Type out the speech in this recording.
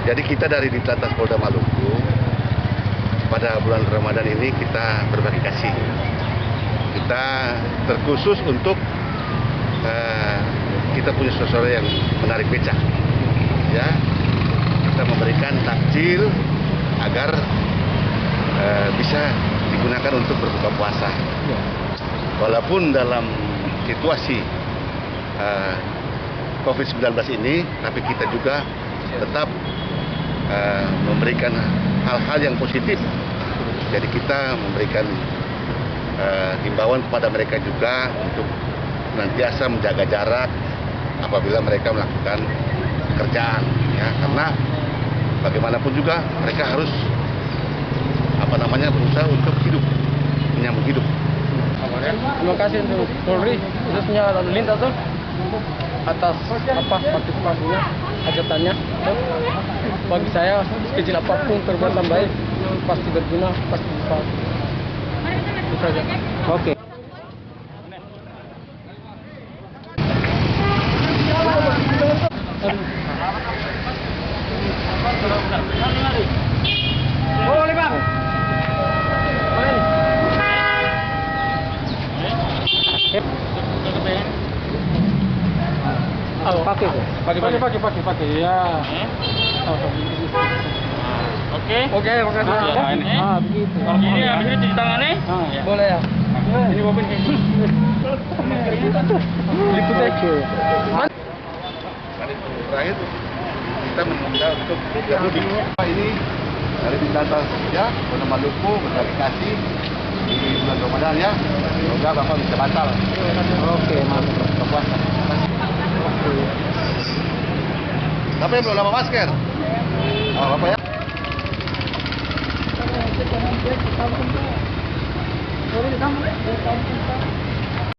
Jadi kita dari Ditlantas Polda Maluku pada bulan Ramadan ini kita berbagi kasih. Kita terkhusus untuk kita punya saudara yang menarik becak. Ya, kita memberikan takjil agar bisa digunakan untuk berbuka puasa. Walaupun dalam situasi COVID-19 ini, tapi kita juga tetap memberikan hal-hal yang positif. Jadi kita memberikan himbauan kepada mereka juga untuk senantiasa menjaga jarak apabila mereka melakukan pekerjaan, ya, karena bagaimanapun juga mereka harus berusaha untuk hidup, menyambung hidup. Terima kasih untuk Polri khususnya lalu lintas tuh atas partisipasinya, hajatannya. Bagi saya sekecil apapun perbuatan baik pasti berguna, pasti bisa. Itu saja. Oke. Boleh bang. Pakai ya. Oke. Oke, makasih. Begitu. Begitu. Kalau gini habis ini cuci tangan nih. Boleh ya. Ini mobil kayak gini. Ikut aja. Terakhir kita meminta untuk tidak mudik. Ini dari Ditlantas ya, Polda Maluku berbagi kasih di bulan Ramadan ya. Semoga Bapak bisa batal. Oke, mantap. Buka puasa. Tapi belum dapat masker. Oh, Bapak ya. Boleh ditambah.